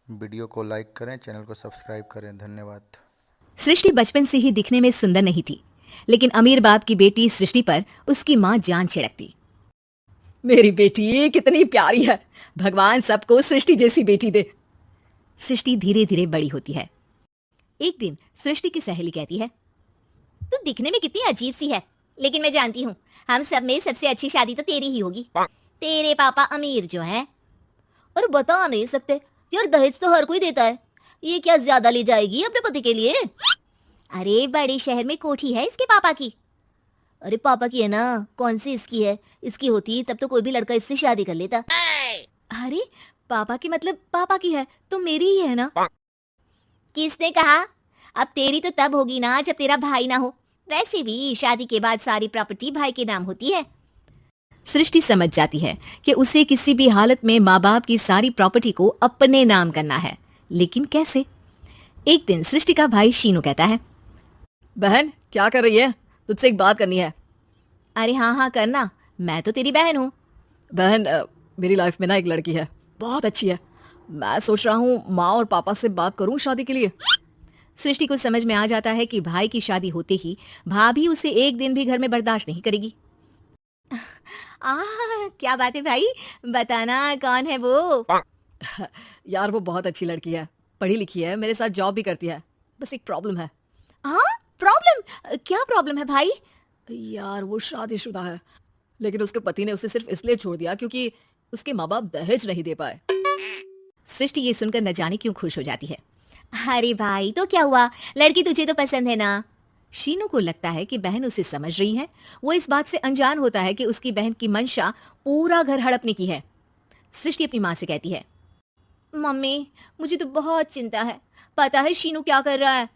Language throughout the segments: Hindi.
वीडियो को लाइक करें, चैनल को सब्सक्राइब करें। धन्यवाद। सृष्टि बचपन से ही दिखने में सुंदर नहीं थी, लेकिन अमीर बाप की बेटी सृष्टि पर उसकी माँ जान छिड़कती। मेरी बेटी कितनी प्यारी है, भगवान सबको सृष्टि जैसी बेटी दे। सृष्टि धीरे धीरे बड़ी होती है। एक दिन सृष्टि की सहेली कहती है, तू दिखने में कितनी अजीब सी है, लेकिन मैं जानती हूँ हम सब में सबसे अच्छी शादी तो तेरी ही होगी। तेरे पापा अमीर जो हैं। और बता नहीं सकते यार, दहेज तो हर कोई देता है, ये क्या ज्यादा ले जाएगी अपने पति के लिए? अरे बड़े शहर में कोठी है इसके पापा की। अरे पापा की है ना, कौन सी इसकी है? इसकी होती तब तो कोई भी लड़का इससे शादी कर लेता। अरे पापा की मतलब पापा की है तो मेरी ही है ना। किसने कहा? अब तेरी तो तब होगी ना जब तेरा भाई ना हो। वैसे भी शादी के बाद सारी प्रॉपर्टी भाई के नाम होती है। सृष्टि समझ जाती है कि उसे किसी भी हालत में माँ बाप की सारी प्रॉपर्टी को अपने नाम करना है, लेकिन कैसे? एक दिन सृष्टि का भाई शीनू कहता है, बहन क्या कर रही है? तुझसे एक बात करनी है। अरे हाँ हाँ करना, मैं तो तेरी बहन हूँ। बहन मेरी लाइफ में ना एक लड़की है, बहुत अच्छी है। मैं सोच रहा हूँ माँ और पापा से बात करूँ शादी के लिए। सृष्टि को समझ में आ जाता है कि भाई की शादी होते ही भाभी उसे एक दिन भी घर में बर्दाश्त नहीं करेगी। आ, क्या बात है भाई, बताना कौन है वो? यार वो बहुत अच्छी लड़की है, पढ़ी लिखी है, मेरे साथ जॉब भी करती है। बस एक प्रॉब्लम है। हाँ प्रॉब्लम? क्या प्रॉब्लम है भाई? यार वो शादीशुदा है, लेकिन उसके पति ने उसे सिर्फ इसलिए छोड़ दिया क्योंकि उसके माँ बाप दहेज नहीं दे पाए। सृष्टि ये सुनकर न जाने क्यों खुश हो जाती है। अरे भाई तो क्या हुआ, लड़की तुझे तो पसंद है ना। शीनू को लगता है कि बहन उसे समझ रही है। वो इस बात से अनजान होता है कि उसकी बहन की मंशा पूरा घर हड़पने की है। सृष्टि अपनी माँ से कहती है, मम्मी मुझे तो बहुत चिंता है, पता है शीनू क्या कर रहा है?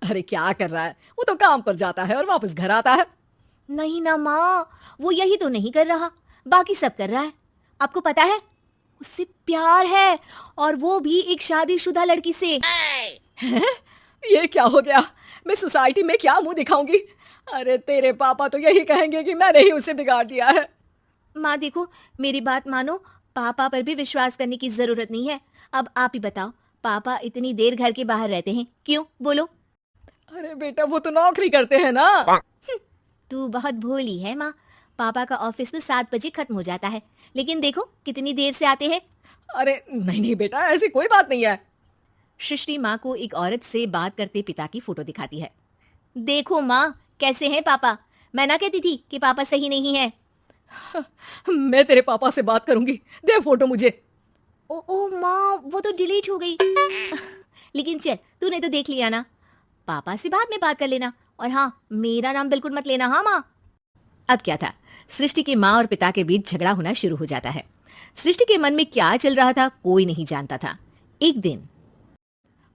अरे क्या कर रहा है, वो तो काम पर जाता है और वापस घर आता है। नहीं ना माँ, वो यही तो नहीं कर रहा, बाकी सब कर रहा है। आपको पता है उससे प्यार है, और वो भी एक शादीशुदा लड़की से। हैं? ये क्या हो गया? मैं सोसाइटी में क्या मुंह दिखाऊंगी? अरे तेरे पापा तो यही कहेंगे कि मैंने ही उसे बिगाड़ दिया है। माँ देखो, मेरी बात मानो, पापा पर भी विश्वास करने की जरूरत नहीं है। अब आप ही बताओ, पापा इतनी देर घर के बाहर रहते हैं क्यों, बोलो? अरे बेटा वो तो नौकरी करते हैं ना। तू बहुत भोली है माँ, पापा का ऑफिस तो 7 बजे खत्म हो जाता है, लेकिन देखो कितनी देर से आते हैं। अरे नहीं नहीं बेटा, ऐसी कोई बात नहीं है। सृष्टि माँ को एक औरत से बात करते पिता की फोटो दिखाती है। देखो माँ कैसे हैं पापा, मैं ना कहती थी कि पापा सही नहीं है। मैं तेरे पापा से बात करूंगी, दे फोटो मुझे। ओ माँ वो तो डिलीट हो गई। लेकिन चल तूने तो देख लिया ना, पापा से बाद में बात कर लेना, और हाँ मेरा नाम बिल्कुल मत लेना। हाँ माँ। अब क्या था, सृष्टि के माँ और पिता के बीच झगड़ा होना शुरू हो जाता है। सृष्टि के मन में क्या चल रहा था कोई नहीं जानता था। एक दिन,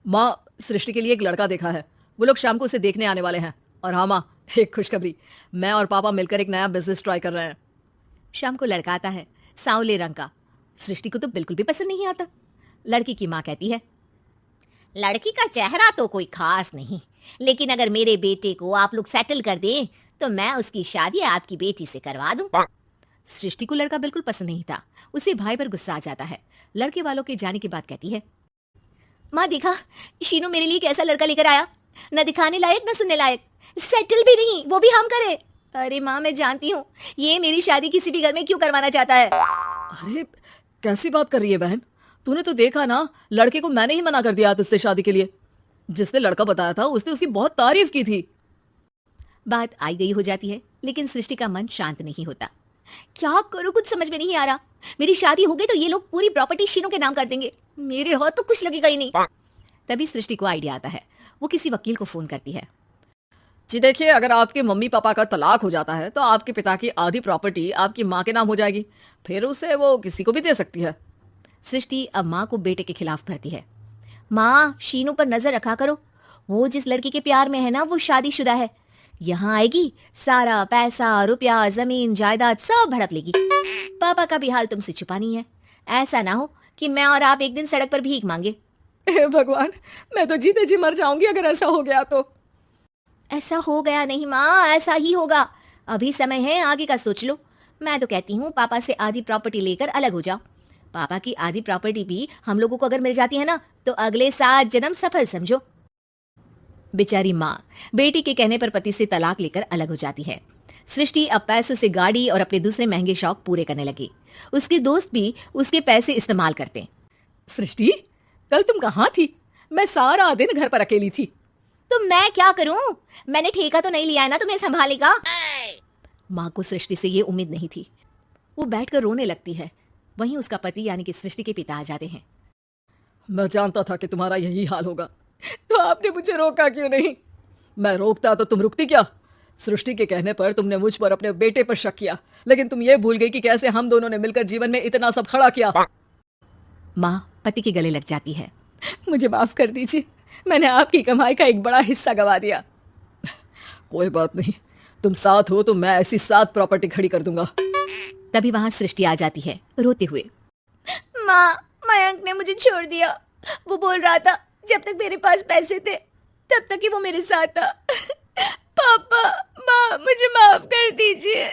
माँ सृष्टि के लिए एक लड़का देखा है, वो लोग शाम को उसे देखने आने वाले हैं। और हाँ माँ एक खुशखबरी, मैं और पापा मिलकर एक नया बिजनेस ट्राई कर रहे हैं। शाम को लड़का आता है, सांवले रंग का। सृष्टि को तो बिल्कुल भी पसंद नहीं आता। लड़की की माँ कहती है, लड़की का चेहरा तो कोई खास नहीं, लेकिन अगर मेरे बेटे को आप लोग सेटल कर दें तो मैं उसकी शादी आपकी बेटी से करवा दूं। सृष्टि को लड़का बिल्कुल पसंद नहीं था। उसे भाई पर गुस्सा आ जाता है। लड़के वालों के जाने की बात कहती है, माँ देखा शीनू मेरे लिए कैसा लड़का लेकर आया, न दिखाने लायक न सुनने लायक, सेटल भी नहीं, वो भी हम करे। अरे माँ मैं जानती हूँ ये मेरी शादी किसी भी घर में क्यों करवाना चाहता है। अरे कैसी बात कर रही है बहन, तूने तो देखा ना, लड़के को मैंने ही मना कर दिया तुझसे शादी के लिए। जिसने लड़का बताया था उसने उसकी बहुत तारीफ की थी। बात आई गई हो जाती है, लेकिन सृष्टि का मन शांत नहीं होता। क्या करूं कुछ समझ में नहीं आ रहा। मेरी शादी हो गई तो ये लोग पूरी प्रॉपर्टी शीनू के नाम कर देंगे, मेरे हाथ तो कुछ लगेगा ही नहीं। तभी सृष्टि को आइडिया आता है। वो किसी वकील को फोन करती है। जी देखिए, अगर आपके मम्मी पापा का तलाक हो जाता है तो आपके पिता की आधी प्रॉपर्टी आपकी माँ के नाम हो जाएगी, फिर उसे वो किसी को भी दे सकती है। सृष्टि अब माँ को बेटे के खिलाफ भरती है। माँ शीनू पर नजर रखा करो, वो जिस लड़की के प्यार में है ना वो शादीशुदा है। यहाँ आएगी सारा पैसा रुपया जमीन जायदाद सब हड़प लेगी। पापा का भी हाल तुमसे छुपा नहीं है, ऐसा ना हो कि मैं और आप एक दिन सड़क पर भीख मांगे। भगवान, मैं तो जीते जी मर जाऊंगी अगर ऐसा हो गया तो। ऐसा हो गया नहीं माँ, ऐसा ही होगा। अभी समय है, आगे का सोच लो। मैं तो कहती हूँ पापा से आधी प्रॉपर्टी लेकर अलग हो जाओ। पापा की आधी प्रॉपर्टी भी हम लोगों को अगर मिल जाती है ना, तो अगले 7 जन्म सफल समझो। बेचारी माँ बेटी के कहने पर पति से तलाक लेकर अलग हो जाती है। सृष्टि अब पैसों से गाड़ी और अपने दूसरे महंगे शौक पूरे करने लगी। उसके दोस्त भी उसके पैसे इस्तेमाल करते। सृष्टि, कल तुम कहाँ थी? मैं सारा दिन घर पर अकेली थी। तो मैं क्या करूं? मैंने ठेका तो नहीं लिया है ना तुम्हें संभालेगा। माँ को सृष्टि से ये उम्मीद नहीं थी। वो बैठकर रोने लगती है। वहीं उसका पति यानी कि सृष्टि के पिता आ जाते हैं। मैं जानता था कि तुम्हारा यही हाल होगा, तो आपने मुझे रोका क्यों नहीं? मैं रोकता तो तुम रुकती क्या? सृष्टि के कहने पर तुमने मुझ पर अपने बेटे पर शक किया, लेकिन तुम ये भूल गई कि कैसे हम दोनों ने मिलकर जीवन में इतना सब खड़ा किया। माँ पति के गले लग जाती है। मुझे माफ कर दीजिए, मैंने आपकी कमाई का एक बड़ा हिस्सा गवा दिया। कोई बात नहीं, तुम साथ हो तो मैं ऐसी 7 प्रॉपर्टी खड़ी कर दूंगा। तभी वहां सृष्टि आ जाती है रोते हुए। माँ, मयंक ने मुझे छोड़ दिया। वो बोल रहा था जब तक मेरे पास पैसे थे तब तक ही वो मेरे साथ था। पापा, माँ, मुझे माफ कर दीजिए।